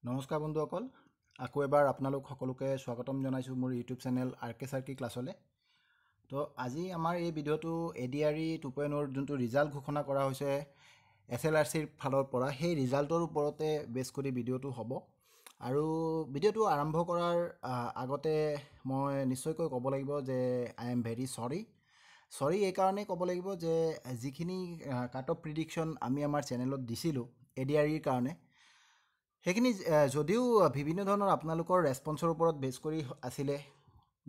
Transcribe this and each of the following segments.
নমস্কাৰ বন্ধুসকল, আকৌ এবাৰ আপোনালোক সকলোকে স্বাগতম জনাইছোঁ মোৰ ইউটিউব চেনেল আৰ কে চাৰ্কি ক্লাছলৈ। তো আজি আমাৰ এই ভিডিঅ'টো ADRE 2.0 যোনটো ৰিজাল্ট ঘোষণা কৰা হৈছে SLRCৰ ফালৰ পৰা, সেই ৰিজাল্টৰ ওপৰতে বেছ কৰি ভিডিঅ'টো হ'ব। আৰু ভিডিঅ'টো আৰম্ভ কৰাৰ আগতে মই নিশ্চয়কৈ ক'ব লাগিব যে আই এম ভেৰি চৰি এই কাৰণেই ক'ব লাগিব যে যিখিনি কাট অফ প্ৰিডিকশ্যন আমি আমাৰ চেনেলত দিছিলোঁ ADREৰ কাৰণে, সেইখিনি যদিও বিভিন্ন ধৰণৰ আপোনালোকৰ ৰেছপন্সৰ ওপৰত বেছ কৰি আছিলে,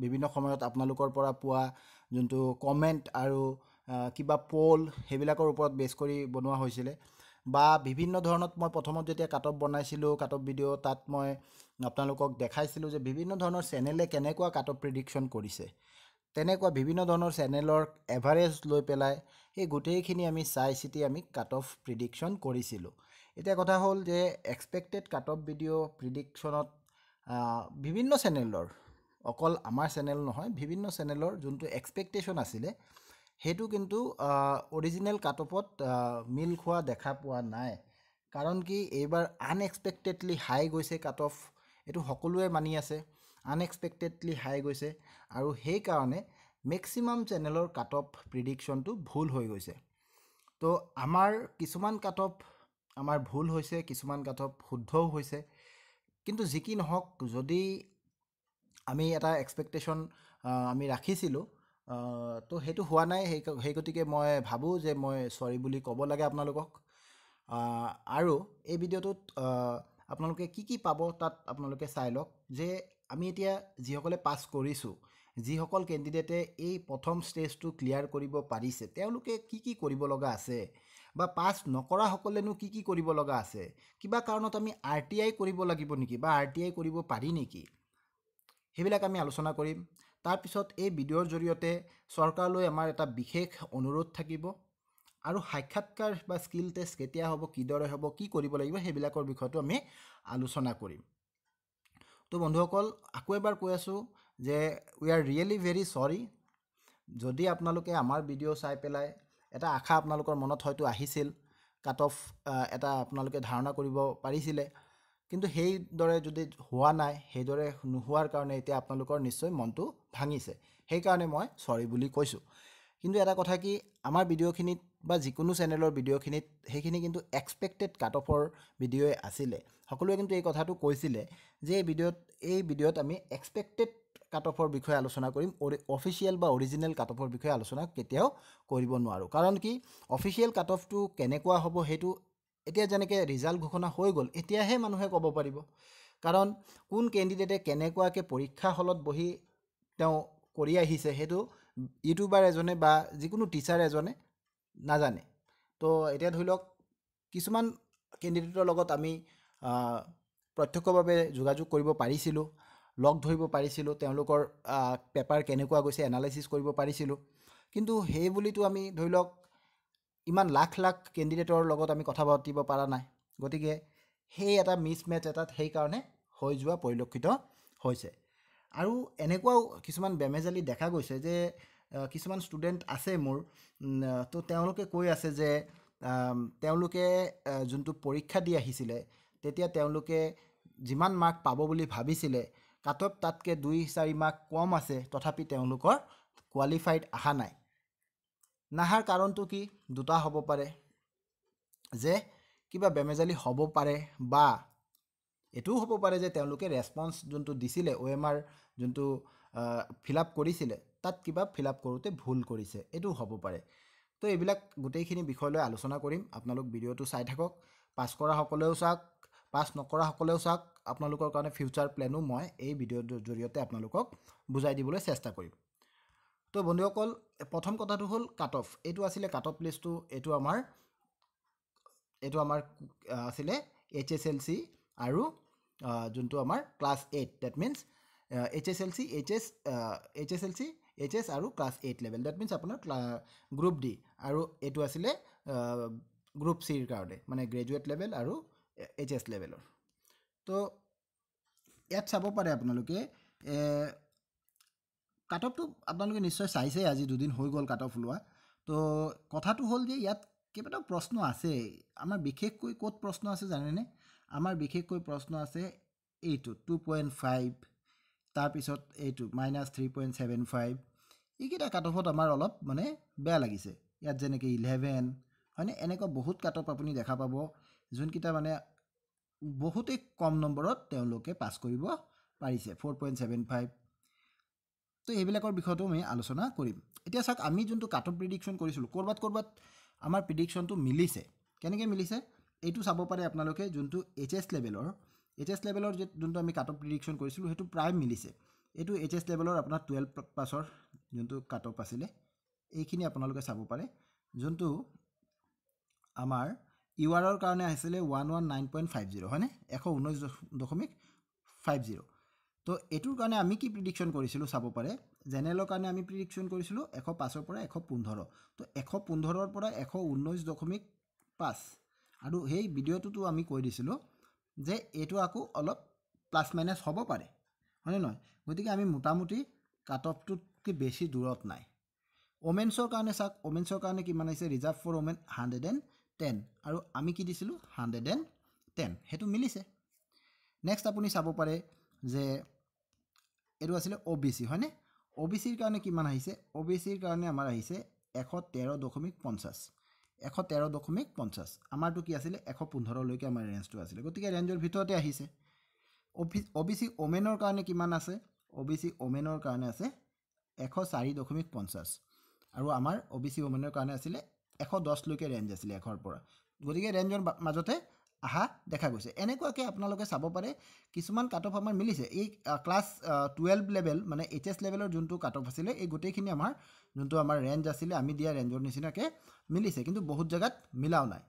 বিভিন্ন সময়ত আপোনালোকৰ পৰা পোৱা যোনটো কমেণ্ট আৰু কিবা পল সেইবিলাকৰ ওপৰত বেছ কৰি বনোৱা হৈছিলে, বা বিভিন্ন ধৰণত মই প্ৰথমত যেতিয়া কাট অফ বনাইছিলোঁ, কাট অফ ভিডিঅ' তাত মই আপোনালোকক দেখাইছিলোঁ যে বিভিন্ন ধৰণৰ চেনেলে কেনেকুৱা কাট অফ প্ৰিডিকশ্যন কৰিছে। তেনেকুৱা বিভিন্ন ধৰণৰ চেনেলৰ এভাৰেজ লৈ পেলাই সেই গোটেইখিনি আমি চাই চিতি আমি কাট অফ প্ৰিডিকশ্যন কৰিছিলোঁ। এতিয়া কথা হ'ল যে এক্সপেক্টেড কাট অফ ভিডিঅ' প্ৰিডিকশ্যনত বিভিন্ন চেনেলৰ, অকল আমাৰ চেনেল নহয়, বিভিন্ন চেনেলৰ যোনটো এক্সপেক্টেশ্যন আছিলে সেইটো কিন্তু অৰিজিনেল কাট অফত মিল খোৱা দেখা পোৱা নাই। কাৰণ কি, এইবাৰ আনএক্সপেক্টেডলি হাই গৈছে কাট অফ, এইটো সকলোৱে মানি আছে। আনএক্সপেক্টেডলি হাই গৈছে আৰু সেইকাৰণে মেক্সিমাম চেনেলৰ কাট অফ প্ৰিডিকশ্যনটো ভুল হৈ গৈছে। তো আমাৰ কিছুমান কাট অফ আমাৰ ভুল হৈছে, কিছুমান কাট অফ শুদ্ধও হৈছে। কিন্তু যি কি নহওক, যদি আমি এটা এক্সপেক্টেশ্যন আমি ৰাখিছিলোঁ, তো সেইটো হোৱা নাই। সেই গতিকে মই ভাবোঁ যে মই চৰি বুলি ক'ব লাগে আপোনালোকক। আৰু এই ভিডিঅ'টোত আপোনালোকে কি পাব তাত আপোনালোকে চাই লওক যে আমি এতিয়া যিসকলে পাছ কৰিছোঁ, যিসকল কেণ্ডিডেটে এই প্ৰথম ষ্টেজটো ক্লিয়াৰ কৰিব পাৰিছে, তেওঁলোকে কি কৰিব লগা আছে, বা পাছ নকৰাসকলেনো কি কৰিব লগা আছে, কিবা কাৰণত আমি RTI কৰিব লাগিব নেকি, বা RTI কৰিব পাৰি নেকি, সেইবিলাক আমি আলোচনা কৰিম। তাৰপিছত এই ভিডিঅ'ৰ জৰিয়তে চৰকাৰলৈ আমাৰ এটা বিশেষ অনুৰোধ থাকিব, আৰু সাক্ষাৎকাৰ বা স্কিল টেষ্ট কেতিয়া হ'ব, কিদৰে হ'ব, কি কৰিব লাগিব, সেইবিলাকৰ বিষয়টো আমি আলোচনা কৰিম। তো বন্ধুসকল, আকৌ এবাৰ কৈ আছোঁ যে উই আৰ ৰিয়েলি ভেৰি চৰি। যদি আপোনালোকে আমাৰ ভিডিঅ' চাই পেলাই এটা আশা আপোনালোকৰ মনত হয়তো আহিছিল, কাট অফ এটা আপোনালোকে ধাৰণা কৰিব পাৰিছিলে, কিন্তু সেইদৰে যদি হোৱা নাই, সেইদৰে নোহোৱাৰ কাৰণে এতিয়া আপোনালোকৰ নিশ্চয় মনটো ভাঙিছে। সেইকাৰণে মই চৰি বুলি কৈছোঁ। কিন্তু এটা কথা কি, আমাৰ ভিডিঅ'খিনিত বা যিকোনো চেনেলৰ ভিডিঅ'খিনিত সেইখিনি কিন্তু এক্সপেক্টেড কাট অফৰ ভিডিঅ'ই আছিলে। সকলোৱে কিন্তু এই কথাটো কৈছিলে যে এই ভিডিঅ'ত আমি এক্সপেক্টেড কাট অফৰ বিষয়ে আলোচনা কৰিম, অফিচিয়েল বা অৰিজিনেল কাট অফৰ বিষয়ে আলোচনা কেতিয়াও কৰিব নোৱাৰোঁ। কাৰণ কি, অফিচিয়েল কাট অফটো কেনেকুৱা হ'ব সেইটো এতিয়া যেনেকৈ ৰিজাল্ট ঘোষণা হৈ গ'ল, এতিয়াহে মানুহে ক'ব পাৰিব। কাৰণ কোন কেণ্ডিডেটে কেনেকুৱাকৈ পৰীক্ষা হলত বহি তেওঁ কৰি আহিছে, সেইটো ইউটিউবাৰ এজনে বা যিকোনো টিচাৰ এজনে নাজানে। তো এতিয়া ধৰি লওক, কিছুমান কেণ্ডিডেটৰ লগত আমি প্ৰত্যক্ষভাৱে যোগাযোগ কৰিব পাৰিছিলোঁ, লগ ধৰিব পাৰিছিলোঁ, তেওঁলোকৰ পেপাৰ কেনেকুৱা গৈছে এনালাইচিছ কৰিব পাৰিছিলোঁ। কিন্তু সেই বুলিতো আমি ধৰি লওক ইমান লাখ কেণ্ডিডেটৰ লগত আমি কথা পাতিব পৰা নাই। গতিকে সেই এটা মিছমেচ এটাত সেইকাৰণে হৈ যোৱা পৰিলক্ষিত হৈছে। আৰু এনেকুৱাও কিছুমান বেমেজালি দেখা গৈছে যে কিছুমান ষ্টুডেণ্ট আছে মোৰ, তো তেওঁলোকে কৈ আছে যে তেওঁলোকে যোনটো পৰীক্ষা দি আহিছিলে, তেতিয়া তেওঁলোকে যিমান মাৰ্ক পাব বুলি ভাবিছিলে, কাট অফ তাতকৈ 2-4 মাৰ্ক কম আছে, তথাপি তেওঁলোকৰ কোৱালিফাইড অহা নাই। নাহাৰ কাৰণটো কি? দুটা হ'ব পাৰে, যে কিবা বেমেজালি হ'ব পাৰে, বা এইটোও হ'ব পাৰে যে তেওঁলোকে ৰেছপন্স যোনটো দিছিলে, OMR যোনটো ফিল আপ কৰিছিলে, তাত কিবা ফিল আপ কৰোঁতে ভুল কৰিছে, এইটোও হ'ব পাৰে। তো এইবিলাক গোটেইখিনি বিষয় লৈ আলোচনা কৰিম। আপোনালোক ভিডিঅ'টো চাই থাকক। পাছ কৰাসকলেও চাওক, পাছ নকৰাসকলেও চাওক। আপোনালোকৰ কাৰণে ফিউচাৰ প্লেনো মই এই ভিডিঅ'টোৰ জৰিয়তে আপোনালোকক বুজাই দিবলৈ চেষ্টা কৰিম। তো বন্ধুসকল, প্ৰথম কথাটো হ'ল কাট অফ। এইটো আছিলে কাট অফ লিষ্টটো। এইটো আমাৰ আছিলে HSLC আৰু যোনটো আমাৰ class 8, that means HSLC, HS আৰু ক্লাছ 8 লেভেল, ডেট মিনছ আপোনাৰ গ্ৰুপ ডি, আৰু এইটো আছিলে গ্ৰুপ চিৰ কাৰণে, মানে গ্ৰেজুৱেট লেভেল আৰু HS লেভেলৰ। তো ইয়াত চাব পাৰে আপোনালোকে কাট অফটো আপোনালোকে নিশ্চয় চাইছে, আজি 2 দিন হৈ গ'ল কাট অফ ওলোৱা। তো কথাটো হ'ল যে ইয়াত কেইবাটাও প্ৰশ্ন আছে। আমাৰ বিশেষকৈ ক'ত প্ৰশ্ন আছে জানেনে? আমাৰ বিশেষকৈ প্ৰশ্ন আছে এইটো 2.5 তাৰপিছত এইটো -3.75 এইকেইটা কাট অফত আমাৰ অলপ মানে বেয়া লাগিছে ইয়াত যেনেকৈ 11 হয়নে এনেকুৱা বহুত কাট অফ আপুনি দেখা পাব যোনকেইটা মানে বহুতেই কম নম্বৰত তেওঁলোকে পাছ কৰিব পাৰিছে 4.75 তো এইবিলাকৰ বিষয়টো আমি আলোচনা কৰিম এতিয়া চাওক আমি যোনটো কাট অফ প্ৰিডিকশ্যন কৰিছিলোঁ ক'ৰবাত আমাৰ প্ৰিডিকশ্যনটো মিলিছে কেনেকৈ মিলিছে এইটো চাব পাৰে আপোনালোকে যোনটো HS লেভেলৰ যোনটো আমি কাট অফ প্ৰিডিকশ্যন কৰিছিলোঁ সেইটো প্ৰায় মিলিছে এইটো HS লেভেলৰ আপোনাৰ 12 পাছৰ যোনটো কাট অফ আছিলে এইখিনি আপোনালোকে চাব পাৰে যোনটো আমাৰ URৰ কাৰণে আহিছিলে 119.50 হয়নে 119.50 তো এইটোৰ কাৰণে আমি কি প্ৰিডিকশ্যন কৰিছিলোঁ চাব পাৰে জেনেৰেলৰ কাৰণে আমি প্ৰিডিকশ্যন কৰিছিলোঁ 105ৰ পৰা 115 তো 115ৰ পৰা 119.5 আৰু সেই ভিডিঅ'টোতো আমি কৈ দিছিলোঁ যে এইটো আকৌ অলপ প্লাছ মাইনাছ হ'ব পাৰে হয়নে নহয় গতিকে আমি মোটামুটি কাট অফটোতকৈ বেছি দূৰত নাই ওমেন্সৰ কাৰণে চাওক ওমেন্সৰ কাৰণে কিমান আহিছে ৰিজাৰ্ভ ফৰ ওমেন 110 আৰু আমি কি দিছিলোঁ 110 সেইটো মিলিছে নেক্সট আপুনি চাব পাৰে যে এইটো আছিলে OBC হয়নে OBCৰ কাৰণে কিমান আহিছে OBCৰ কাৰণে আমাৰ আহিছে 113.50 আমাৰটো কি আছিলে 115 লৈকে আমাৰ ৰেঞ্জটো আছিলে গতিকে ৰেঞ্জৰ ভিতৰতে আহিছে OBC ওমেনৰ কাৰণে কিমান আছে OBC ওমেনৰ কাৰণে আছে 104.50 আৰু আমাৰ OBC ওমেনৰ কাৰণে আছিলে 110 লৈকে ৰেঞ্জ আছিলে 100 পৰা গতিকে ৰেঞ্জৰ মাজতে আহা দেখা গৈছে এনেকুৱাকৈ আপোনালোকে চাব পাৰে কিছুমান কাট অফ আমাৰ মিলিছে এই ক্লাছ 12 লেভেল মানে HS লেভেলৰ যোনটো কাট অফ আছিলে এই গোটেইখিনি আমাৰ যোনটো আমাৰ ৰেঞ্জ আছিলে আমি দিয়া ৰেঞ্জৰ নিচিনাকৈ মিলিছে কিন্তু বহুত জেগাত মিলাও নাই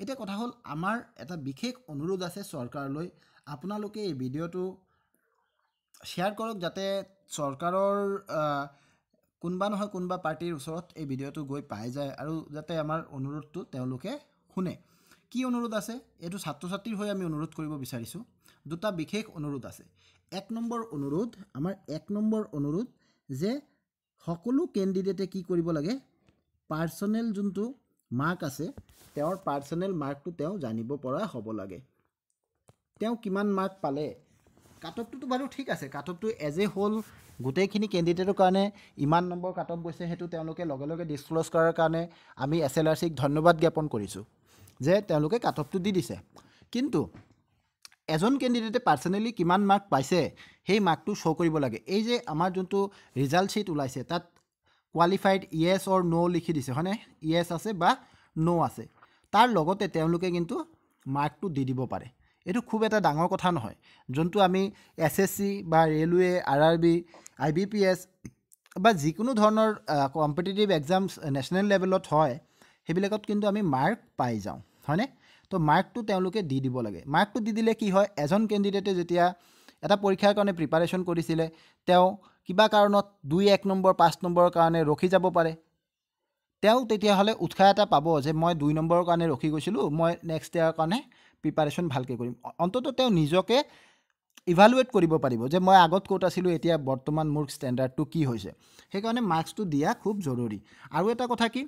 এতিয়া কথা হ'ল আমাৰ এটা বিশেষ অনুৰোধ আছে চৰকাৰলৈ আপোনালোকে এই ভিডিঅ'টো শ্বেয়াৰ কৰক যাতে চৰকাৰৰ কোনবা নহয় কোনবা পাৰ্টিৰ ওচৰত এই ভিডিঅ'টো গৈ পাই যায় আৰু যাতে আমাৰ অনুৰোধটো তেওঁলোকে শুনে কি অনুৰোধ আছে এইটো ছাত্ৰ ছাত্ৰীৰ হৈ আমি অনুৰোধ কৰিব বিচাৰিছোঁ দুটা বিশেষ অনুৰোধ আছে এক নম্বৰ অনুৰোধ যে সকলো কেণ্ডিডেটে কি কৰিব লাগে পাৰ্চনেল যোনটো মাৰ্ক আছে তেওঁৰ পাৰ্চনেল মাৰ্কটো তেওঁ জানিব পৰা হ'ব লাগে তেওঁ কিমান মাৰ্ক পালে কাট অফটোতো বাৰু ঠিক আছে কাট অফটো এজ এ হোল গোটেইখিনি কেণ্ডিডেটৰ কাৰণে ইমান নম্বৰ কাট অফ গৈছে সেইটো তেওঁলোকে লগে লগে ডিছক্ল'জ কৰাৰ কাৰণে আমি SLRCক ধন্যবাদ জ্ঞাপন কৰিছোঁ যে তেওঁলোকে কাট অফটো দি দিছে কিন্তু এজন কেণ্ডিডেটে পাৰ্চনেলি কিমান মাৰ্ক পাইছে সেই মাৰ্কটো শ্ব' কৰিব লাগে এই যে আমাৰ যোনটো ৰিজাল্ট শ্বীট ওলাইছে তাত কোৱালিফাইড ইয়েছ অৰ ন' লিখি দিছে হয়নে ইয়েছ আছে বা ন' আছে তাৰ লগতে তেওঁলোকে কিন্তু মাৰ্কটো দি দিব পাৰে এইটো খুব এটা ডাঙৰ কথা নহয় যোনটো আমি SSC বা ৰেলৱে RRB IBPS বা যিকোনো ধৰণৰ কম্পিটিটিভ এক্সামছ নেশ্যনেল লেভেলত হয় সেইবিলাকত কিন্তু আমি মাৰ্ক পাই যাওঁ হয়নে তো মাৰ্কটো তেওঁলোকে দি দিব লাগে মাৰ্কটো দি দিলে কি হয় এজন কেণ্ডিডেটে যেতিয়া এটা পৰীক্ষাৰ কাৰণে প্ৰিপাৰেশ্যন কৰিছিলে তেওঁ কিবা কাৰণত 2-1 নম্বৰ 5 নম্বৰৰ কাৰণে ৰখি যাব পাৰে তেওঁ তেতিয়াহ'লে উৎসাহ এটা পাব যে মই 2 নম্বৰৰ কাৰণে ৰখি গৈছিলোঁ মই নেক্সট ইয়াৰ কাৰণে প্ৰিপাৰেশ্যন ভালকৈ কৰিম অন্ততঃ তেওঁ নিজকে ইভালুৱেট কৰিব পাৰিব যে মই আগত ক'ত আছিলোঁ এতিয়া বৰ্তমান মোৰ ষ্টেণ্ডাৰ্ডটো কি হৈছে সেইকাৰণে মাৰ্কছটো দিয়া খুব জৰুৰী আৰু এটা কথা কি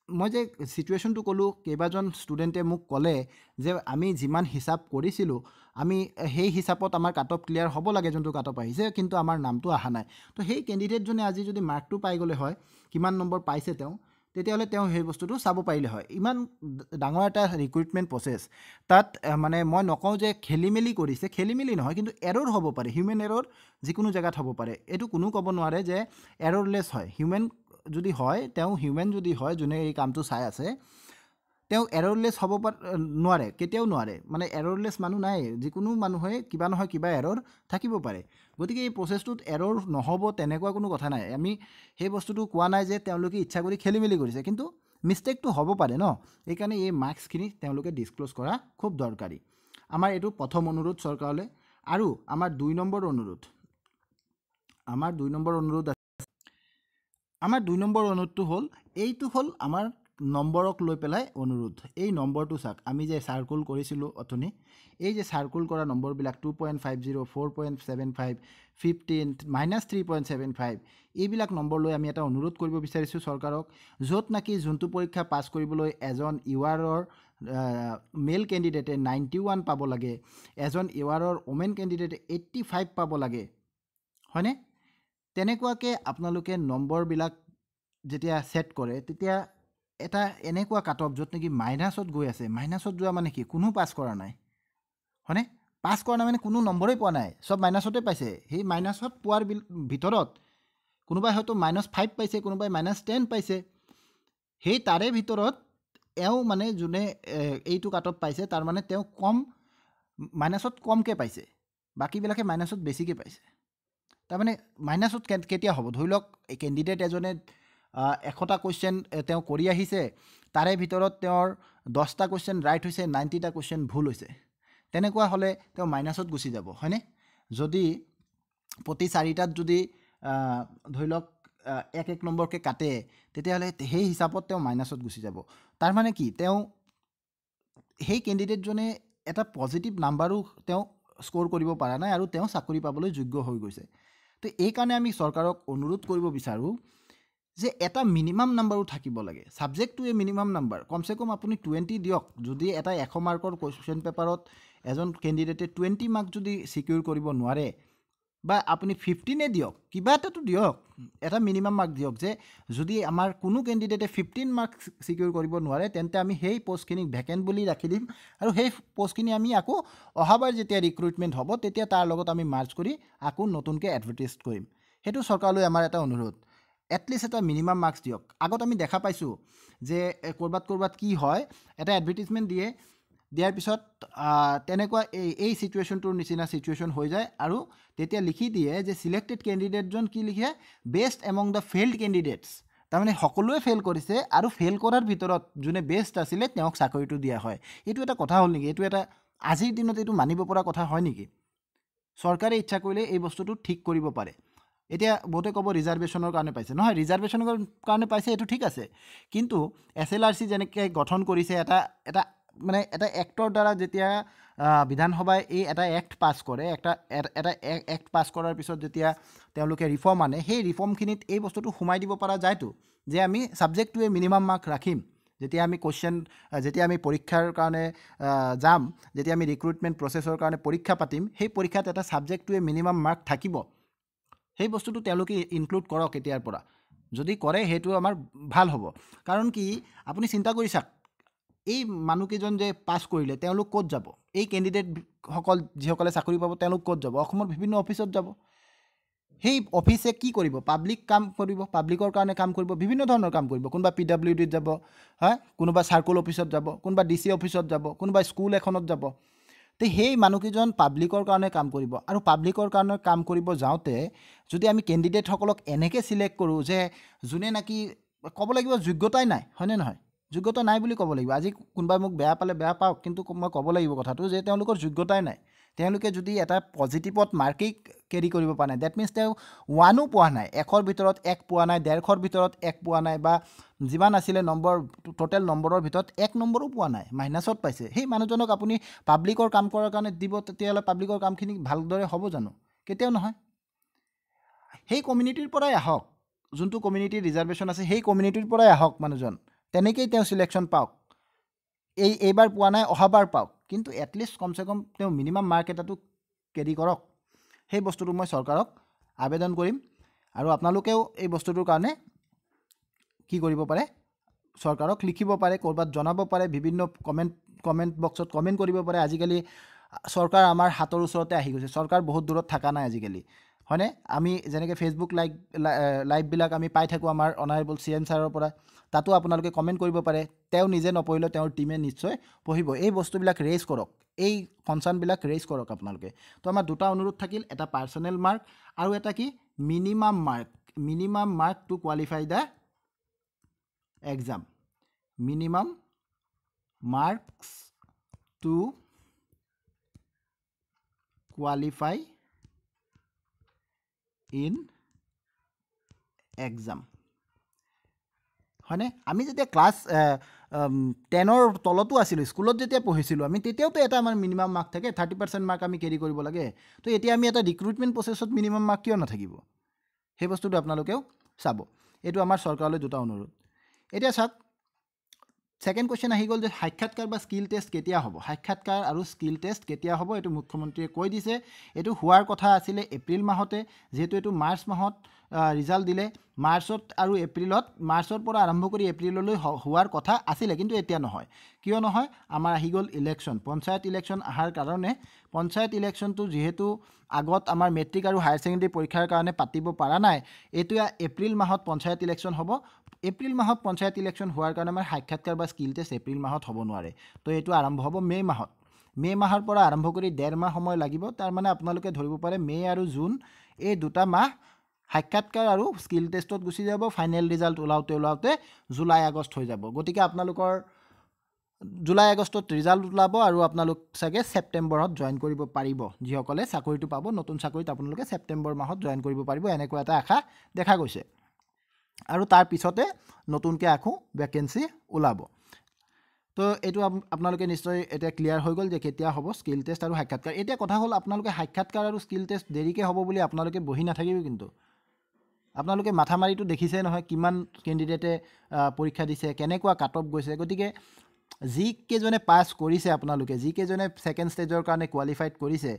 মই যে চিটুৱেশ্যনটো ক'লোঁ কেইবাজন ষ্টুডেণ্টে মোক ক'লে যে আমি যিমান হিচাপ কৰিছিলোঁ আমি সেই হিচাপত আমাৰ কাট অফ ক্লিয়াৰ হ'ব লাগে যোনটো কাট অফ আহিছে কিন্তু আমাৰ নামটো অহা নাই তো সেই কেণ্ডিডেটজনে আজি যদি মাৰ্কটো পাই গ'লে হয় কিমান নম্বৰ পাইছে তেওঁ তেতিয়াহ'লে তেওঁ সেই বস্তুটো চাব পাৰিলে হয় ইমান ডাঙৰ এটা ৰিক্ৰুইটমেণ্ট প্ৰচেছ তাত মানে মই নকওঁ যে খেলিমেলি কৰিছে খেলিমেলি নহয় কিন্তু এৰৰ হ'ব পাৰে হিউমেন এৰৰ যিকোনো জেগাত হ'ব পাৰে এইটো কোনো ক'ব নোৱাৰে যে এৰৰলেছ হয় হিউমেন যদি হয় যোনে এই কামটো চাই আছে তেওঁ এৰৰলেছ হ'ব নোৱাৰে কেতিয়াও নোৱাৰে মানে এৰৰলেছ মানুহ নাই যিকোনো মানুহে কিবা নহয় কিবা এৰৰ থাকিব পাৰে গতিকে এই প্ৰচেছটোত এৰৰ নহ'ব তেনেকুৱা কোনো কথা নাই আমি সেই বস্তুটো কোৱা নাই যে তেওঁলোকে ইচ্ছা কৰি খেলিমেলি কৰিছে কিন্তু মিষ্টেকটো হ'ব পাৰে ন এইকাৰণে এই মাৰ্কছখিনি তেওঁলোকে ডিছক্ল'জ কৰা খুব দৰকাৰী আমাৰ এইটো প্ৰথম অনুৰোধ চৰকাৰলৈ আৰু আমাৰ 2 নম্বৰ অনুৰোধটো হ'ল এইটো হ'ল আমাৰ নম্বৰক লৈ পেলাই অনুৰোধ এই নম্বৰটো চাওক আমি যে চাৰ্কুল কৰিছিলোঁ অথনি এই যে চাৰ্কুল কৰা নম্বৰবিলাক 2.50 4.75 15 -3.75 এইবিলাক নম্বৰ লৈ আমি এটা অনুৰোধ কৰিব বিচাৰিছোঁ চৰকাৰক য'ত নাকি যোনটো পৰীক্ষা পাছ কৰিবলৈ এজন URৰ মেল কেণ্ডিডেটে 91 পাব লাগে, এজন ইউআৰৰ ওমেন কেণ্ডিডেটে 85 পাব লাগে, হয়নে? তেনেকুৱাকৈ আপোনালোকে নম্বৰবিলাক যেতিয়া ছেট কৰে তেতিয়া এটা এনেকুৱা কাট অফ য'ত নেকি মাইনাছত গৈ আছে। মাইনাছত যোৱা মানে কি? কোনো পাছ কৰা নাই, হয়নে? পাছ কৰা নাই মানে কোনো নম্বৰেই পোৱা নাই, চব মাইনাছতে পাইছে। সেই মাইনাছত পোৱাৰ ভিতৰত কোনোবাই হয়তো -5 পাইছে, কোনোবাই -10 পাইছে। সেই তাৰে ভিতৰত এওঁ মানে যোনে এইটো কাট অফ পাইছে তাৰমানে তেওঁ মাইনাছত কমকৈ পাইছে, বাকীবিলাকে মাইনাছত বেছিকৈ পাইছে। তাৰমানে মাইনাছত কেতিয়া হ'ব? ধৰি লওক কেণ্ডিডেট এজনে 100টা কুৱেশ্যন তেওঁ কৰি আহিছে, তাৰে ভিতৰত তেওঁৰ 10টা কুৱেশ্যন ৰাইট হৈছে, 90টা কুৱেশ্যন ভুল হৈছে। তেনেকুৱা হ'লে তেওঁ মাইনাছত গুচি যাব, হয়নে? যদি প্ৰতি 4টাত যদি ধৰি লওক 1 নম্বৰকৈ কাটে, তেতিয়াহ'লে সেই হিচাপত তেওঁ মাইনাছত গুচি যাব। তাৰমানে কি? তেওঁ সেই কেণ্ডিডেটজনে এটা পজিটিভ নাম্বাৰো তেওঁ স্ক'ৰ কৰিব পৰা নাই আৰু তেওঁ চাকৰি পাবলৈ যোগ্য হৈ গৈছে। তো এইকাৰণে আমি চৰকাৰক অনুৰোধ কৰিব বিচাৰোঁ যে এটা মিনিমাম নাম্বাৰো থাকিব লাগে। ছাবজেক্টটোৱে মিনিমাম নাম্বাৰ, কমচে কম আপুনি 20 দিয়ক। যদি এটা 100 মাৰ্কৰ কুৱেশ্যন পেপাৰত এজন কেণ্ডিডেটে 20 মাৰ্ক যদি ছিকিউৰ কৰিব নোৱাৰে, বা আপুনি 15 দিয়ক, কিবা এটাতো দিয়ক, এটা মিনিমাম মাৰ্ক দিয়ক যে যদি আমাৰ কোনো কেণ্ডিডেটে 15 মাৰ্ক ছিকিউৰ কৰিব নোৱাৰে তেন্তে আমি সেই পষ্টখিনিক ভেকেণ্ট বুলি ৰাখি দিম আৰু সেই পষ্টখিনি আমি আকৌ অহাবাৰ যেতিয়া ৰিক্ৰুইটমেণ্ট হ'ব তেতিয়া তাৰ লগত আমি মাৰ্জ কৰি আকৌ নতুনকৈ এডভাৰটাইজ কৰিম। সেইটো চৰকাৰলৈ আমাৰ এটা অনুৰোধ। এটলিষ্ট এটা মিনিমাম মাৰ্কছ দিয়ক। আগত আমি দেখা পাইছোঁ যে ক'ৰবাত কি হয়, এটা এডভাৰটাইজমেণ্ট দিয়াৰ পিছত তেনেকুৱা এই ছিটুৱেশ্যনটোৰ নিচিনা ছিটুৱেশ্যন হৈ যায় আৰু তেতিয়া লিখি দিয়ে যে ছিলেক্টেড কেণ্ডিডেটজন কি লিখে? Best among the failed candidates. তাৰমানে সকলোৱে ফেইল কৰিছে আৰু ফেইল কৰাৰ ভিতৰত যোনে বেষ্ট আছিলে তেওঁক চাকৰিটো দিয়া হয়। এইটো এটা কথা হ'ল নেকি? এইটো এটা আজিৰ দিনত এইটো মানিব পৰা কথা হয় নেকি? চৰকাৰে ইচ্ছা কৰিলে এই বস্তুটো ঠিক কৰিব পাৰে। এতিয়া বহুতে ক'ব ৰিজাৰ্ভেশ্যনৰ কাৰণে পাইছে। নহয়, ৰিজাৰ্ভেশ্যনৰ কাৰণে পাইছে এইটো ঠিক আছে, কিন্তু SLRC যেনেকৈ গঠন কৰিছে এটা এক্টৰ দ্বাৰা যেতিয়া বিধানসভাই এটা এক্ট পাছ কৰে, এটা এক্ট পাছ কৰাৰ পিছত যেতিয়া তেওঁলোকে ৰিফৰ্ম আনে, সেই ৰিফৰ্মখিনিত এই বস্তুটো সোমাই দিব পৰা যায়তো যে আমি ছাবজেক্টটোৱে মিনিমাম মাৰ্ক ৰাখিম। যেতিয়া আমি পৰীক্ষাৰ কাৰণে যাম, যেতিয়া আমি ৰিক্ৰুইটমেণ্ট প্ৰচেছৰ কাৰণে পৰীক্ষা পাতিম, সেই পৰীক্ষাত এটা ছাবজেক্টটোৱে মিনিমাম মাৰ্ক থাকিব। সেই বস্তুটো তেওঁলোকে ইনক্লুড কৰক এতিয়াৰ পৰা। যদি কৰে সেইটো আমাৰ ভাল হ'ব। কাৰণ কি, আপুনি চিন্তা কৰি চাওক, এই মানুহকেইজন যে পাছ কৰিলে তেওঁলোক ক'ত যাব? এই কেণ্ডিডেটসকল যিসকলে চাকৰি পাব তেওঁলোক ক'ত যাব? অসমৰ বিভিন্ন অফিচত যাব। সেই অফিচে কি কৰিব? পাব্লিক কাম কৰিব, পাব্লিকৰ কাৰণে কাম কৰিব, বিভিন্ন ধৰণৰ কাম কৰিব। কোনোবা PWDত যাব, হয়, কোনোবা চাৰ্কল অফিচত যাব, কোনোবা DC অফিচত যাব, কোনোবা স্কুল এখনত যাব। তো সেই মানুহকেইজন পাব্লিকৰ কাৰণে কাম কৰিব আৰু পাব্লিকৰ কাৰণে কাম কৰিব যাওঁতে যদি আমি কেণ্ডিডেটসকলক এনেকৈ ছিলেক্ট কৰোঁ যে যোনে নাকি ক'ব লাগিব যোগ্যতাই নাই, হয়নে নহয়? যোগ্যতা নাই বুলি ক'ব লাগিব। আজি কোনোবাই মোক বেয়া পালে বেয়া পাওক, কিন্তু মই ক'ব লাগিব কথাটো যে তেওঁলোকৰ যোগ্যতাই নাই। তেওঁলোকে যদি এটা পজিটিভত মাৰ্কেই কেৰি কৰিব পৰা নাই, ডেট মিনছ তেওঁ 1ও পোৱা নাই, 100ৰ ভিতৰত 1 পোৱা নাই, 150ৰ ভিতৰত 1 পোৱা নাই, বা যিমান আছিলে নম্বৰ টোটেল নম্বৰৰ ভিতৰত 1 নম্বৰো পোৱা নাই, মাইনাছত পাইছে। সেই মানুহজনক আপুনি পাব্লিকৰ কাম কৰাৰ কাৰণে দিব, তেতিয়াহ'লে পাব্লিকৰ কামখিনি ভালদৰে হ'ব জানো? কেতিয়াও নহয়। সেই কমিউনিটিৰ পৰাই আহক, যোনটো কমিউনিটিৰ ৰিজাৰ্ভেশ্যন আছে সেই কমিউনিটিৰ পৰাই আহক মানুহজন, তেনেকেই তেওঁ চিলেকশ্যন পাওক। এইবাৰ পোৱা নাই, অহাবাৰ পাওক, কিন্তু এটলিষ্ট কমচে কম তেওঁ মিনিমাম মাৰ্ক এটাটো কেৰি কৰক। সেই বস্তুটো মই চৰকাৰক আবেদন কৰিম আৰু আপোনালোকেও এই বস্তুটোৰ কাৰণে কি কৰিব পাৰে? চৰকাৰক লিখিব পাৰে, ক'ৰবাত জনাব পাৰে, বিভিন্ন কমেণ্ট বক্সত কমেণ্ট কৰিব পাৰে। আজিকালি চৰকাৰ আমাৰ হাতৰ ওচৰতে আহি গৈছে, চৰকাৰ বহুত দূৰত থকা নাই আজিকালি, হয়নে? আমি যেনেকৈ ফেচবুক লাইভবিলাক আমি পাই থাকোঁ আমাৰ অনাৰেবল CM ছাৰৰ পৰা, তাতো আপোনালোকে কমেণ্ট কৰিব পাৰে। তেওঁ নিজে নপঢ়িলেও তেওঁৰ টীমে নিশ্চয় পঢ়িব। এই বস্তুবিলাক ৰেইজ কৰক, এই কনচাৰ্ণবিলাক ৰেইজ কৰক আপোনালোকে। তো আমাৰ দুটা অনুৰোধ থাকিল, এটা পাৰ্চনেল মাৰ্ক আৰু এটা কি minimum mark to qualify the exam. Minimum marks to qualify in exam, হয়নে? আমি যেতিয়া ক্লাছ 10ৰ তলতো আছিলোঁ, স্কুলত যেতিয়া পঢ়িছিলোঁ আমি, তেতিয়াওতো এটা আমাৰ মিনিমাম মাৰ্ক থাকে, 30% মাৰ্ক আমি কেৰি কৰিব লাগে। তো এতিয়া আমি এটা ৰিক্ৰুইটমেণ্ট প্ৰচেছত মিনিমাম মাৰ্ক কিয় নাথাকিব? সেই বস্তুটো আপোনালোকেও চাব। এইটো আমাৰ চৰকাৰলৈ দুটা অনুৰোধ। এতিয়া চাওক, সেকেন্ড কোৱেশ্চন আহি গ'ল যে সাক্ষাৎকাৰ বা স্কিল টেষ্ট কেতিয়া হ'ব সাক্ষাৎকাৰ আৰু স্কিল টেষ্ট কেতিয়া হ'ব এইটো মুখ্যমন্ত্ৰীয়ে কৈ দিছে এইটো হোৱাৰ কথা আছিলে এপ্ৰিল মাহতে যেহেতু এইটো মাৰ্চ মাহত ৰিজাল্ট দিলে মাৰ্চত আৰু এপ্ৰিলত মাৰ্চৰ পৰা আৰম্ভ কৰি এপ্ৰিললৈ হোৱাৰ কথা আছিলে কিন্তু এতিয়া নহয় কিয় নহয় আমাৰ আহি গ'ল ইলেকশ্যন পঞ্চায়ত ইলেকশ্যন অহাৰ কাৰণে পঞ্চায়ত ইলেকশ্যনটো যিহেতু আগত আমাৰ মেট্ৰিক আৰু হায়াৰ ছেকেণ্ডেৰী পৰীক্ষাৰ কাৰণে পাতিব পৰা নাই এতিয়া এপ্ৰিল মাহত পঞ্চায়ত ইলেকশ্যন হ'ব এপ্ৰিল মাহত পঞ্চায়ত ইলেকশ্যন হোৱাৰ কাৰণে আমাৰ সাক্ষাৎকাৰ বা স্কিল টেষ্ট এপ্ৰিল মাহত হ'ব নোৱাৰে তো এইটো আৰম্ভ হ'ব মে' মাহত মে' মাহৰ পৰা আৰম্ভ কৰি 1.5 মাহ সময় লাগিব তাৰমানে আপোনালোকে ধৰিব পাৰে মে' আৰু জুন এই দুটা মাহ সাক্ষাৎকাৰ আৰু স্কিল টেষ্টত গুচি যাব ফাইনেল ৰিজাল্ট ওলাওতে জুলাই আগষ্ট হৈ যাব গতিকে আপোনালোকৰ জুলাই আগষ্টত ৰিজাল্ট ওলাব আৰু আপোনালোক চাগে ছেপ্টেম্বৰত জইন কৰিব পাৰিব যিসকলে চাকৰিটো পাব নতুন চাকৰিত আপোনালোকে ছেপ্টেম্বৰ মাহত জইন কৰিব পাৰিব এনেকুৱা এটা আশা দেখা গৈছে আৰু তাৰ পিছতে নতুনকৈ আকৌ ভেকেঞ্চি ওলাব তো এইটো আপোনালোকে নিশ্চয় এতিয়া ক্লিয়াৰ হৈ গ'ল যে কেতিয়া হ'ব স্কিল টেষ্ট আৰু সাক্ষাৎকাৰ এতিয়া কথা হ'ল আপোনালোকে সাক্ষাৎকাৰ আৰু স্কিল টেষ্ট দেৰিকৈ হ'ব বুলি আপোনালোকে বহি নাথাকিব কিন্তু আপোনালোকে মাথা মাৰিটো দেখিছে নহয় কিমান কেণ্ডিডেটে পৰীক্ষা দিছে কেনেকুৱা কাট অফ গৈছে গতিকে যিকেইজনে পাছ কৰিছে আপোনালোকে যিকেইজনে ছেকেণ্ড ষ্টেজৰ কাৰণে কোৱালিফাইড কৰিছে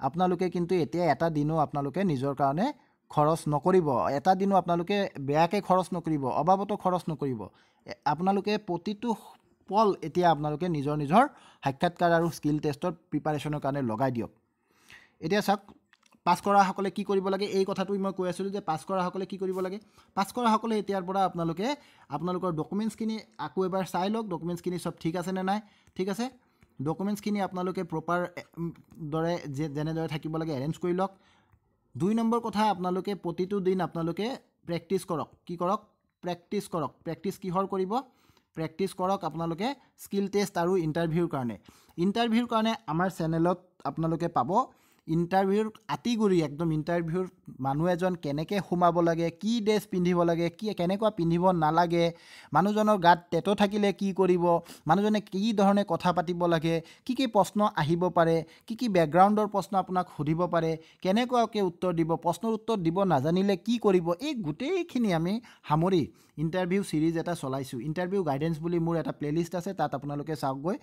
আপোনালোকে কিন্তু এতিয়া এটা দিনো আপোনালোকে নিজৰ কাৰণে খৰচ নকৰিব এটা দিনো আপোনালোকে বেয়াকৈ খৰচ নকৰিব অবাবত খৰচ নকৰিব আপোনালোকে প্ৰতিটো পল এতিয়া আপোনালোকে নিজৰ সাক্ষাৎকাৰ আৰু স্কিল টেষ্টৰ প্ৰিপাৰেশ্যনৰ কাৰণে লগাই দিয়ক এতিয়া চাওক পাছ কৰাসকলে কি কৰিব লাগে এই কথাটো মই কৈ আছিলোঁ যে পাছ কৰাসকলে কি কৰিব লাগে পাছ কৰাসকলে এতিয়াৰ পৰা আপোনালোকৰ ডকুমেণ্টছখিনি আকৌ এবাৰ চাই লওক ডকুমেণ্টছখিনি চব ঠিক আছে নে নাই ঠিক আছে ডকুমেণ্টছখিনি আপোনালোকে প্ৰপাৰ দৰে যেনেদৰে থাকিব লাগে এৰেঞ্জ কৰি লওক 2 নম্বৰ কথা আপোনালোকে প্ৰতিটো দিন আপোনালোকে প্ৰেক্টিছ কৰক কি কৰক প্ৰেক্টিছ কিহৰ কৰিব প্ৰেক্টিছ কৰক আপোনালোকে স্কিল টেষ্ট আৰু ইণ্টাৰভিউৰ কাৰণে আমাৰ চেনেলত আপোনালোকে পাব ইণ্টাৰভিউৰ আতিগুৰি একদম ইণ্টাৰভিউৰ মানুহ এজন কেনেকৈ সোমাব লাগে কি ড্ৰেছ পিন্ধিব লাগে কেনেকুৱা পিন্ধিব নালাগে মানুহজনৰ গাত টেটো থাকিলে কি কৰিব মানুহজনে কি ধৰণে কথা পাতিব লাগে কি প্ৰশ্ন আহিব পাৰে কি বেকগ্ৰাউণ্ডৰ প্ৰশ্ন আপোনাক সুধিব পাৰে কেনেকুৱাকৈ উত্তৰ দিব প্ৰশ্নৰ উত্তৰ দিব নাজানিলে কি কৰিব এই গোটেইখিনি আমি সামৰি ইণ্টাৰভিউ সিৰিজ এটা চলাইছোঁ ইণ্টাৰভিউ গাইডেন্স বুলি মোৰ এটা প্লেলিষ্ট আছে তাত আপোনালোকে চাওকগৈ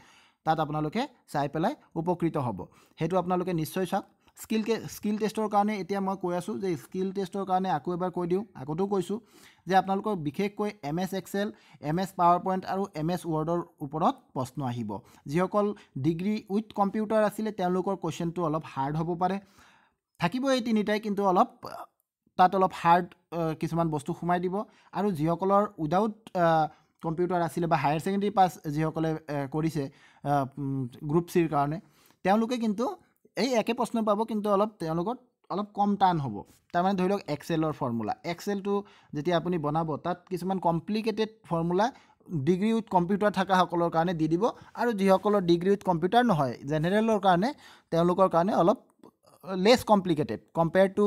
তাত আপোনালোকে চাই পেলাই উপকৃত হ'ব সেইটো আপোনালোকে নিশ্চয় চাওক স্কিল টেষ্টৰ কাৰণে এতিয়া মই কৈ আছোঁ যে স্কিল টেষ্টৰ কাৰণে আকৌ এবাৰ কৈ দিওঁ আগতেও কৈছোঁ যে আপোনালোকৰ বিশেষকৈ MS Excel MS PowerPoint আৰু MS ৱৰ্ডৰ ওপৰত প্ৰশ্ন আহিব যিসকল ডিগ্ৰী উইথ কম্পিউটাৰ আছিলে তেওঁলোকৰ কুৱেশ্যনটো অলপ হাৰ্ড হ'ব পাৰে থাকিব এই তিনিটাই কিন্তু তাত অলপ হাৰ্ড কিছুমান বস্তু সোমাই দিব আৰু যিসকলৰ উইদাউট কম্পিউটাৰ আছিলে বা হায়াৰ ছেকেণ্ডেৰী পাছ যিসকলে কৰিছে গ্ৰুপ চিৰ কাৰণে তেওঁলোকে কিন্তু এই একে প্ৰশ্ন পাব কিন্তু তেওঁলোকৰ অলপ কম টান হ'ব তাৰমানে ধৰি লওক এক্সেলৰ ফৰ্মুলা এক্সেলটো যেতিয়া আপুনি বনাব তাত কিছুমান complicated formula degree with computer থকাসকলৰ কাৰণে দি দিব আৰু যিসকলৰ ডিগ্ৰী উইথ কম্পিউটাৰ নহয় জেনেৰেলৰ কাৰণে তেওঁলোকৰ কাৰণে অলপ less complicated compare to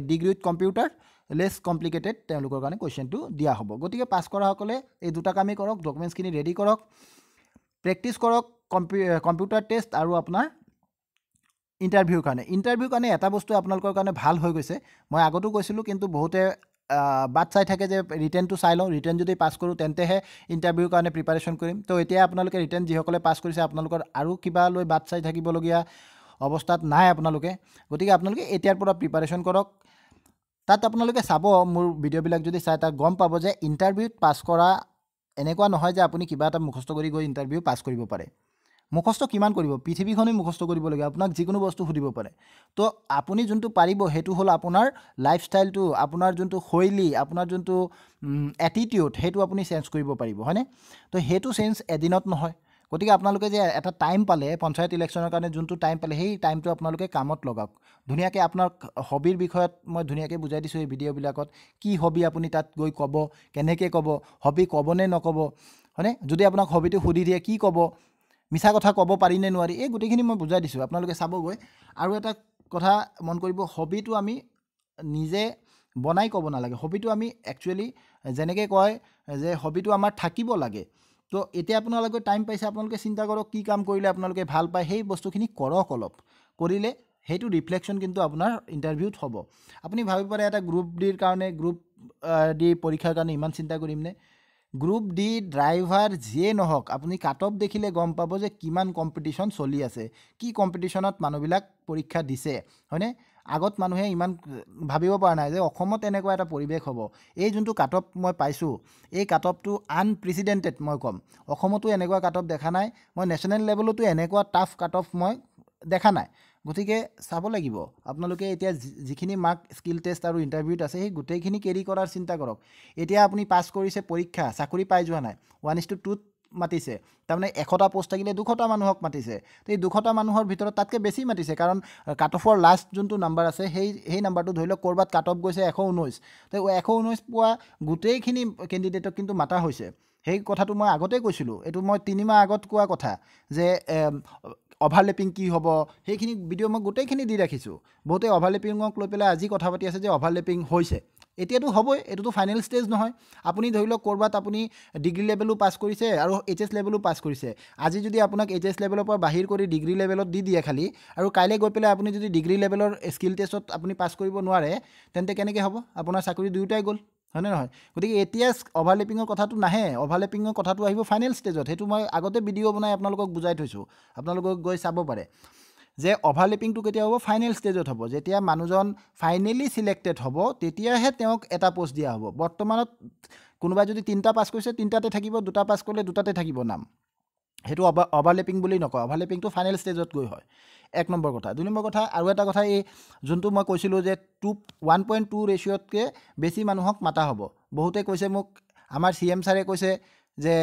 degree with computer less complicated তেওঁলোকৰ কাৰণে কুৱেশ্যনটো দিয়া হ'ব গতিকে পাছ কৰাসকলে এই দুটা কামেই কৰক ডকুমেণ্টছখিনি ৰেডি কৰক প্ৰেক্টিছ কৰক কম্পিউটাৰ টেষ্ট আৰু আপোনাৰ ইণ্টাৰভিউৰ কাৰণে এটা বস্তু আপোনালোকৰ কাৰণে ভাল হৈ গৈছে মই আগতো কৈছিলোঁ কিন্তু বহুতে বাট চাই থাকে যে ৰিটেনটো চাই লওঁ ৰিটেন যদি পাছ কৰোঁ তেন্তেহে ইণ্টাৰভিউৰ কাৰণে প্ৰিপাৰেশ্যন কৰিম তো এতিয়া আপোনালোকে ৰিটেন যিসকলে পাছ কৰিছে আপোনালোকৰ আৰু কিবা লৈ বাট চাই থাকিবলগীয়া অৱস্থাত নাই আপোনালোকে গতিকে আপোনালোকে এতিয়াৰ পৰা প্ৰিপাৰেশ্যন কৰক তাত আপোনালোকে চাব মোৰ ভিডিঅ'বিলাক যদি চাই তাত গম পাব যে ইণ্টাৰভিউত পাছ কৰা এনেকুৱা নহয় যে আপুনি কিবা এটা মুখস্থ কৰি গৈ ইণ্টাৰভিউ পাছ কৰিব পাৰে মুখস্থ কিমান কৰিব পৃথিৱীখনেই মুখস্থ কৰিবলগীয়া আপোনাক যিকোনো বস্তু সুধিব পাৰে তো আপুনি যোনটো পাৰিব সেইটো হ'ল আপোনাৰ লাইফষ্টাইলটো আপোনাৰ যোনটো শৈলী আপোনাৰ যোনটো এটিটিউড সেইটো আপুনি চেঞ্জ কৰিব পাৰিব হয়নে তো সেইটো চেঞ্জ এদিনত নহয় গতিকে আপোনালোকে যে এটা টাইম পালে পঞ্চায়ত ইলেকশ্যনৰ কাৰণে যোনটো টাইম পালে সেই টাইমটো আপোনালোকে কামত লগাওক ধুনীয়াকৈ আপোনাৰ হবিৰ বিষয়ত মই ধুনীয়াকৈ বুজাই দিছোঁ এই ভিডিঅ'বিলাকত কি হবি আপুনি তাত গৈ ক'ব কেনেকৈ ক'ব হবি ক'বনে নক'ব হয়নে যদি আপোনাক হবিটো সুধি দিয়ে কি ক'ব মিছা কথা ক'ব পাৰিনে নোৱাৰি এই গোটেইখিনি মই বুজাই দিছোঁ আপোনালোকে চাবগৈ আৰু এটা কথা মন কৰিব হবিটো আমি নিজে বনাই ক'ব নালাগে হবিটো আমি একচুৱেলি যেনেকৈ কয় যে হবিটো আমাৰ থাকিব লাগে তো এতিয়া আপোনালোকে টাইম পাইছে আপোনালোকে চিন্তা কৰক কি কাম কৰিলে আপোনালোকে ভাল পায় সেই বস্তুখিনি কৰক অলপ কৰিলে সেইটো ৰিফ্লেকশ্যন কিন্তু আপোনাৰ ইণ্টাৰভিউত হ'ব আপুনি ভাবিব পাৰে এটা গ্ৰুপ ডিৰ কাৰণে গ্ৰুপ ডি পৰীক্ষাৰ কাৰণে ইমান চিন্তা কৰিমনে গ্ৰুপ ডি ড্ৰাইভাৰ যিয়ে নহওক আপুনি কাট অফ দেখিলে গম পাব যে কিমান কম্পিটিশ্যন চলি আছে, কি কম্পিটিশ্যনত মানুহবিলাক পৰীক্ষা দিছে, হয়নে? আগত মানুহে ইমান ভাবিব পৰা নাই যে অসমত এনেকুৱা এটা পৰিৱেশ হ'ব। এই যোনটো কাট অফ মই পাইছোঁ, এই কাট অফটো আনপ্ৰেচিডেণ্টেড মই ক'ম। অসমতো এনেকুৱা কাট অফ দেখা নাই, মই নেশ্যনেল লেভেলতো এনেকুৱা টাফ কাট অফ মই দেখা নাই। গতিকে চাব লাগিব আপোনালোকে এতিয়া যিখিনি মাৰ্ক স্কিল টেষ্ট আৰু ইণ্টাৰভিউত আছে সেই গোটেইখিনি কেৰি কৰাৰ চিন্তা কৰক। এতিয়া আপুনি পাছ কৰিছে পৰীক্ষা, চাকৰি পাই যোৱা নাই, 1:2 মাতিছে, তাৰমানে 100টা পোষ্ট থাকিলে 200টা মানুহক মাতিছে। তো এই 200টা মানুহৰ ভিতৰত তাতকৈ বেছি মাতিছে, কাৰণ কাট অফৰ লাষ্ট যোনটো নাম্বাৰ আছে সেই নাম্বাৰটো ধৰি লওক ক'ৰবাত কাট অফ গৈছে 119, তো 119 পোৱা গোটেইখিনি কেণ্ডিডেটক কিন্তু মাতা হৈছে। সেই কথাটো মই আগতেই কৈছিলোঁ, এইটো মই 3 মাহ আগত কোৱা কথা যে অভাৰলেপিং কি হ'ব, সেইখিনি ভিডিঅ' মই গোটেইখিনি দি ৰাখিছোঁ। বহুতে অভাৰলেপিঙক লৈ পেলাই আজি কথা পাতি আছে যে অভাৰলেপিং হৈছে। এতিয়াতো হ'বই, এইটোতো ফাইনেল ষ্টেজ নহয়। আপুনি ধৰি লওক ক'ৰবাত আপুনি ডিগ্ৰী লেভেলো পাছ কৰিছে আৰু HS লেভেলো পাছ কৰিছে। আজি যদি আপোনাক HS লেভেলৰ পৰা বাহিৰ কৰি ডিগ্ৰী লেভেলত দি দিয়ে খালি, আৰু কাইলৈ গৈ পেলাই আপুনি যদি ডিগ্ৰী লেভেলৰ স্কিল টেষ্টত আপুনি পাছ কৰিব নোৱাৰে, তেন্তে কেনেকৈ হ'ব? আপোনাৰ চাকৰি দুয়োটাই গ'ল, হয়নে নহয়? গতিকে এতিয়া অভাৰলেপিঙৰ কথাটো নাহে, অভাৰলেপিঙৰ কথাটো আহিব ফাইনেল ষ্টেজত। সেইটো মই আগতে ভিডিঅ' বনাই আপোনালোকক বুজাই থৈছোঁ, আপোনালোকক গৈ চাব পাৰে যে অভাৰলেপিংটো কেতিয়া হ'ব? ফাইনেল ষ্টেজত হ'ব। যেতিয়া মানুহজন ফাইনেলি ছিলেক্টেড হ'ব তেতিয়াহে তেওঁক এটা পোষ্ট দিয়া হ'ব। বৰ্তমানত কোনোবাই যদি 3টা পাছ কৰিছে 3টাতে থাকিব, 2টা পাছ কৰিলে 2টাতে থাকিব নাম। সেইটো অভাৰলেপিং বুলি নকয়, অভাৰলেপিংটো ফাইনেল ষ্টেজত গৈ হয়। 1 নম্বৰ কথা। 2 নম্বৰ কথা, আৰু এটা কথা, এই যোনটো মই কৈছিলোঁ যে 1.2 ৰেচিঅ'তকৈ বেছি মানুহক মাতা হ'ব। বহুতে কৈছে মোক, আমাৰ CM ছাৰে কৈছে যে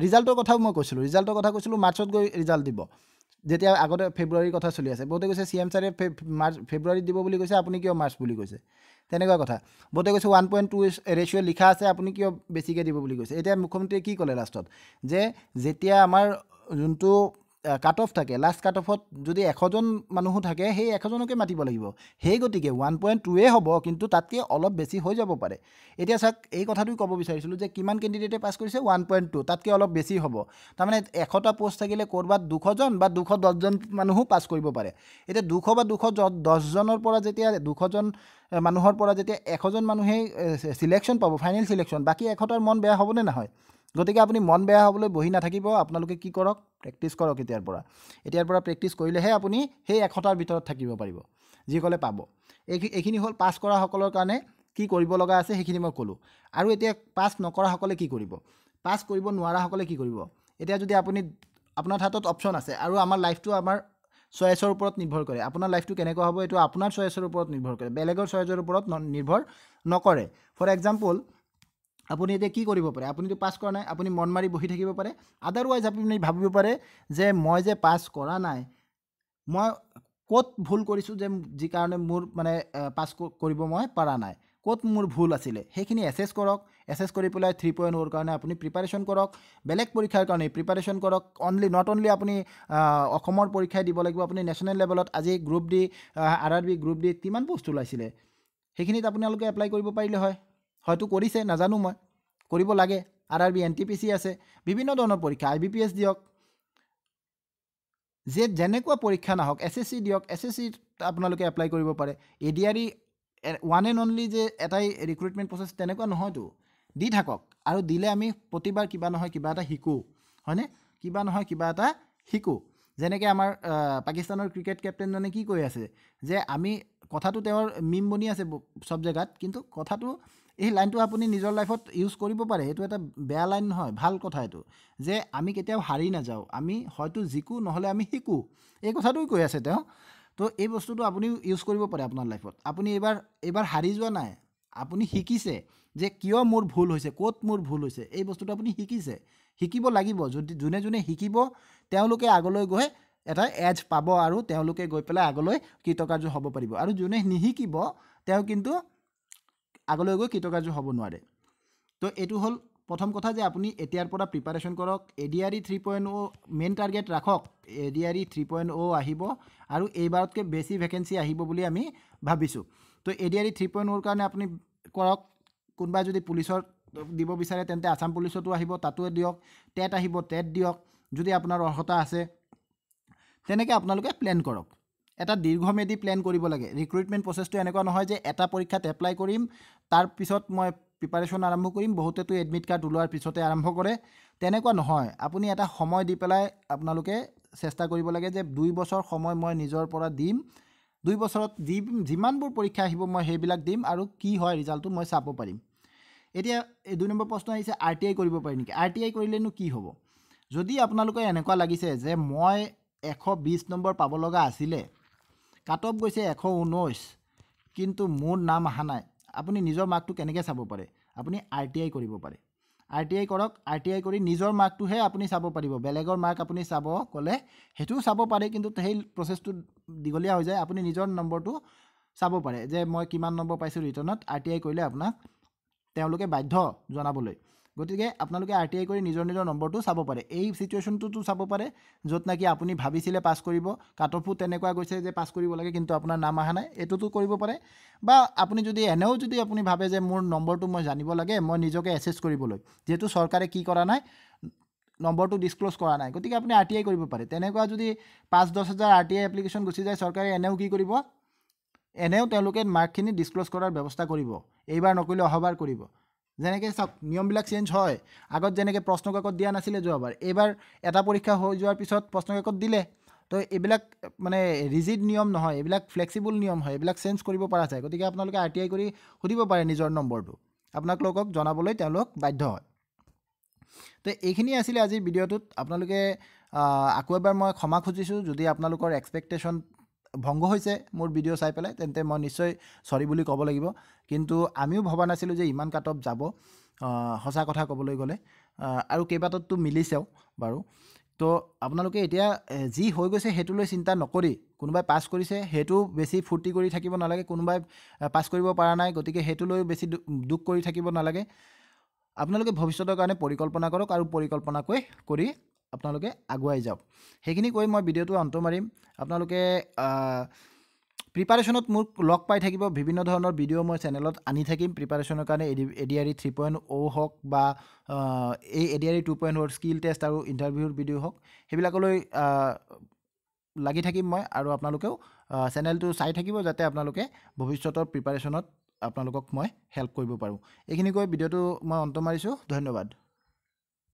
ৰিজাল্টৰ কথাও মই কৈছিলোঁ, মাৰ্চত গৈ ৰিজাল্ট দিব, যেতিয়া আগতে ফেব্ৰুৱাৰীৰ কথা চলি আছে। বহুতে কৈছে CM ছাৰে ফেব্ৰুৱাৰীত দিব বুলি কৈছে, আপুনি কিয় মাৰ্চ বুলি কৈছে? তেনেকুৱা কথা। বহুতে কৈছে 1.2 ৰেচিঅ' লিখা আছে, আপুনি কিয় বেছিকৈ দিব বুলি কৈছে? এতিয়া মুখ্যমন্ত্ৰীয়ে কি ক'লে লাষ্টত? যে যেতিয়া আমাৰ যোনটো কাট অফ থাকে, লাষ্ট কাট অফত যদি 100জন মানুহো থাকে, সেই 100জনকে মাতিব লাগিব। সেই গতিকে 1.2 হ'ব, কিন্তু তাতকৈ অলপ বেছি হৈ যাব পাৰে। এতিয়া চাওক, এই কথাটোই ক'ব বিচাৰিছিলোঁ যে কিমান কেণ্ডিডেটে পাছ কৰিছে? 1.2, তাতকৈ অলপ বেছি হ'ব। তাৰমানে 100টা পোষ্ট থাকিলে ক'ৰবাত 200জন বা 210জন মানুহো পাছ কৰিব পাৰে। এতিয়া 200 বা 210জনৰ পৰা যেতিয়া 200জন মানুহৰ পৰা যেতিয়া 100জন মানুহেই ছিলেকশ্যন পাব, ফাইনেল ছিলেকশ্যন, বাকী 100টাৰ মন বেয়া হ'বনে নহয়? গতিকে আপুনি মন বেয়া হ'বলৈ বহি নাথাকিব, আপোনালোকে কি কৰক? প্ৰেক্টিছ কৰক এতিয়াৰ পৰা প্ৰেক্টিছ কৰিলেহে আপুনি সেই 100টাৰ ভিতৰত থাকিব পাৰিব, যিসকলে পাব। এইখিনি হ'ল পাছ কৰাসকলৰ কাৰণে কি কৰিব লগা আছে, সেইখিনি মই ক'লোঁ। আৰু এতিয়া পাছ নকৰাসকলে কি কৰিব? পাছ কৰিব নোৱাৰাসকলে কি কৰিব? এতিয়া যদি আপোনাৰ হাতত অপশ্যন আছে, আৰু আমাৰ লাইফটো আমাৰ চইচৰ ওপৰত নিৰ্ভৰ কৰে। আপোনাৰ লাইফটো কেনেকুৱা হ'ব এইটো আপোনাৰ চইচৰ ওপৰত নিৰ্ভৰ কৰে, বেলেগৰ চইচৰ ওপৰত নিৰ্ভৰ নকৰে। ফৰ এক্সাম্পল, আপুনি এতিয়া কি কৰিব পাৰে? আপুনিতো পাছ কৰা নাই, আপুনি মন মাৰি বহি থাকিব পাৰে। আদাৰৱাইজ আপুনি ভাবিব পাৰে যে মই যে পাছ কৰা নাই, মই ক'ত ভুল কৰিছোঁ যে যি কাৰণে মোৰ পাছ কৰিব মই পৰা নাই, ক'ত মোৰ ভুল আছিলে, সেইখিনি এছেছ কৰক। এছেছ কৰি পেলাই 3.0ৰ কাৰণে আপুনি প্ৰিপাৰেশ্যন কৰক, বেলেগ পৰীক্ষাৰ কাৰণে প্ৰিপাৰেশ্যন কৰক। নট অনলি আপুনি অসমৰ পৰীক্ষাই দিব লাগিব, আপুনি নেশ্যনেল লেভেলত আজি group D, RRB group D কিমান পোষ্ট ওলাইছিলে, সেইখিনিত আপোনালোকে এপ্লাই কৰিব পাৰিলে হয়। হয়তো কৰিছে, নাজানো মই, কৰিব লাগে। RRB NTPC আছে, বিভিন্ন ধৰণৰ পৰীক্ষা, IBPS দিয়ক, যেনেকুৱা পৰীক্ষা নাহক, SSC দিয়ক, SSCত আপোনালোকে এপ্লাই কৰিব পাৰে। ADRE ওৱান এণ্ড অনলি যে এটাই ৰিক্ৰুইটমেণ্ট প্ৰচেছ, তেনেকুৱা নহয়তো। দি থাকক, আৰু দিলে আমি প্ৰতিবাৰ কিবা নহয় কিবা এটা শিকোঁ, হয়নে? কিবা নহয় কিবা এটা শিকোঁ। যেনেকৈ আমাৰ পাকিস্তানৰ ক্ৰিকেট কেপ্টেইনজনে কি কৈ আছে যে আমি, কথাটো তেওঁৰ মিম বনি আছে চব জেগাত, কিন্তু কথাটো এই লাইনটো আপুনি নিজৰ লাইফত ইউজ কৰিব পাৰে। এইটো এটা বেয়া লাইন নহয়, ভাল কথা এইটো, যে আমি কেতিয়াও হাৰি নাযাওঁ, আমি হয়তো জিকোঁ, নহ'লে আমি শিকোঁ। এই কথাটোই কৈ আছে তেওঁ। তো এই বস্তুটো আপুনিও ইউজ কৰিব পাৰে আপোনাৰ লাইফত। আপুনি এইবাৰ হাৰি যোৱা নাই, আপুনি শিকিছে যে কিয় মোৰ ভুল হৈছে, ক'ত মোৰ ভুল হৈছে, এই বস্তুটো আপুনি শিকিছে। শিকিব লাগিব। যোনে শিকিব তেওঁলোকে আগলৈ গৈ এটা এজ পাব, আৰু তেওঁলোকে গৈ পেলাই আগলৈ কৃতকাৰ্য হ'ব পাৰিব। আৰু যোনে নিশিকিব তেওঁ কিন্তু আগলৈ গৈ কৃতকাৰ্য হ'ব নোৱাৰে। তো এইটো হ'ল প্ৰথম কথা, যে আপুনি এতিয়াৰ পৰা প্ৰিপাৰেশ্যন কৰক। ADRE 3.0 মেইন টাৰ্গেট ৰাখক, ADRE 3.0 আহিব, আৰু এইবাৰতকৈ বেছি ভেকেঞ্চি আহিব বুলি আমি ভাবিছোঁ। তো ADRE 3.0ৰ কাৰণে আপুনি কৰক। কোনোবাই যদি পুলিচৰ দিব বিচাৰে তেন্তে আছাম পুলিচতো আহিব, তাতো দিয়ক। টেট আহিব, টেট দিয়ক যদি আপোনাৰ অৰ্হতা আছে। তেনেকৈ আপোনালোকে প্লেন কৰক, এটা দীৰ্ঘম্যাদী প্লেন কৰিব লাগে। ৰিক্ৰুইটমেণ্ট প্ৰচেছটো এনেকুৱা নহয় যে এটা পৰীক্ষাত এপ্লাই কৰিম, তাৰপিছত মই প্ৰিপাৰেশ্যন আৰম্ভ কৰিম, বহুতেতো এডমিট কাৰ্ড ওলোৱাৰ পিছতে আৰম্ভ কৰে। তেনেকুৱা নহয়, আপুনি এটা সময় দি পেলাই আপোনালোকে চেষ্টা কৰিব লাগে যে 2 বছৰ সময় মই নিজৰ পৰা দিম, 2 বছৰত যিমানবোৰ পৰীক্ষা আহিব মই সেইবিলাক দিম আৰু কি হয় ৰিজাল্টটো মই চাব পাৰিম। এতিয়া এই 2 নম্বৰ প্ৰশ্ন আহিছে, RTI কৰিব পাৰি নেকি? RTI কৰিলেনো কি হ'ব? যদি আপোনালোকৰ এনেকুৱা লাগিছে যে মই 120 নম্বৰ পাব লগা আছিলে, কাট অফ গৈছে 119, কিন্তু মোৰ নাম অহা নাই, আপুনি নিজৰ মাৰ্কটো কেনেকৈ চাব পাৰে? আপুনি RTI কৰিব পাৰে। RTI কৰক, RTI কৰি নিজৰ মাৰ্কটোহে আপুনি চাব পাৰিব। বেলেগৰ মাৰ্ক আপুনি চাব ক'লে সেইটোও চাব পাৰে, কিন্তু সেই প্ৰচেছটো দীঘলীয়া হৈ যায়। আপুনি নিজৰ নম্বৰটো চাব পাৰে যে মই কিমান নম্বৰ পাইছোঁ ৰিটাৰ্ণত। RTI কৰিলে আপোনাক তেওঁলোকে বাধ্য জনাবলৈ। গতিকে আপোনালোকে RTI কৰি নিজৰ নম্বৰটো চাব পাৰে। এই চিটুৱেশ্যনটোতো চাব পাৰে য'ত নেকি আপুনি ভাবিছিলে পাছ কৰিব, কাট অফো তেনেকুৱা গৈছে যে পাছ কৰিব লাগে কিন্তু আপোনাৰ নাম অহা নাই, এইটোতো কৰিব পাৰে। বা আপুনি যদি এনেও যদি আপুনি ভাবে যে মোৰ নম্বৰটো মই জানিব লাগে, মই নিজকে এছেছ কৰিবলৈ, যিহেতু চৰকাৰে কি কৰা নাই, নম্বৰটো ডিছক্ল'জ কৰা নাই, গতিকে আপুনি RTI কৰিব পাৰে। তেনেকুৱা যদি 5-10 হাজাৰ RTI এপ্লিকেশ্যন গুচি যায়, চৰকাৰে এনেও কি কৰিব, এনেও তেওঁলোকে মাৰ্কখিনি ডিছক্ল'জ কৰাৰ ব্যৱস্থা কৰিব। এইবাৰ নকৰিলে অহাবাৰ কৰিব। যেনেকৈ চাওক, নিয়মবিলাক চেঞ্জ হয়। আগত যেনেকৈ প্ৰশ্ন কাকত দিয়া নাছিলে যোৱাবাৰ, এইবাৰ এটা পৰীক্ষা হৈ যোৱাৰ পিছত প্ৰশ্ন কাকত দিলে। তো এইবিলাক মানে ৰিজিড নিয়ম নহয়, এইবিলাক ফ্লেক্সিবল নিয়ম হয়, এইবিলাক চেঞ্জ কৰিব পৰা যায়। গতিকে আপোনালোকে RTI কৰি সুধিব পাৰে নিজৰ নম্বৰটো, আপোনালোকক জনাবলৈ তেওঁলোক বাধ্য হয়। তো এইখিনি আছিলে আজিৰ ভিডিঅ'টোত। আপোনালোকে আকৌ এবাৰ মই ক্ষমা খুজিছোঁ যদি আপোনালোকৰ এক্সপেক্টেশ্যন ভংগ হৈছে মোৰ ভিডিঅ' চাই পেলাই, তেন্তে মই নিশ্চয় চৰি বুলি ক'ব লাগিব। কিন্তু আমিও ভবা নাছিলোঁ যে ইমান কাট অফ যাব, সঁচা কথা ক'বলৈ গ'লে। আৰু কেইবাটাততো মিলিছেও বাৰু। তো আপোনালোকে এতিয়া যি হৈ গৈছে সেইটোলৈ চিন্তা নকৰি, কোনোবাই পাছ কৰিছে সেইটো বেছি ফূৰ্তি কৰি থাকিব নালাগে, কোনোবাই পাছ কৰিব পৰা নাই গতিকে সেইটোলৈ বেছি দুখ কৰি থাকিব নালাগে। আপোনালোকে ভৱিষ্যতৰ কাৰণে পৰিকল্পনা কৰক আৰু পৰিকল্পনা কৰি আপোনালোকে আগুৱাই যাওক। সেইখিনি কৈ মই ভিডিঅ'টো অন্ত মাৰিম। আপোনালোকে প্ৰিপাৰেশ্যনত মোক লগ পাই থাকিব। বিভিন্ন ধৰণৰ ভিডিঅ' মই চেনেলত আনি থাকিম প্ৰিপাৰেশ্যনৰ কাৰণে। ADRE 3.0 হওক বা এই ADRE 2.0 স্কিল টেষ্ট আৰু ইণ্টাৰভিউৰ ভিডিঅ' হওক, সেইবিলাকলৈ লাগি থাকিম মই। আৰু আপোনালোকেও চেনেলটো চাই থাকিব যাতে আপোনালোকে ভৱিষ্যতৰ প্ৰিপাৰেশ্যনত আপোনালোকক মই হেল্প কৰিব পাৰোঁ। এইখিনি কৈ ভিডিঅ'টো মই অন্ত মাৰিছোঁ। ধন্যবাদ।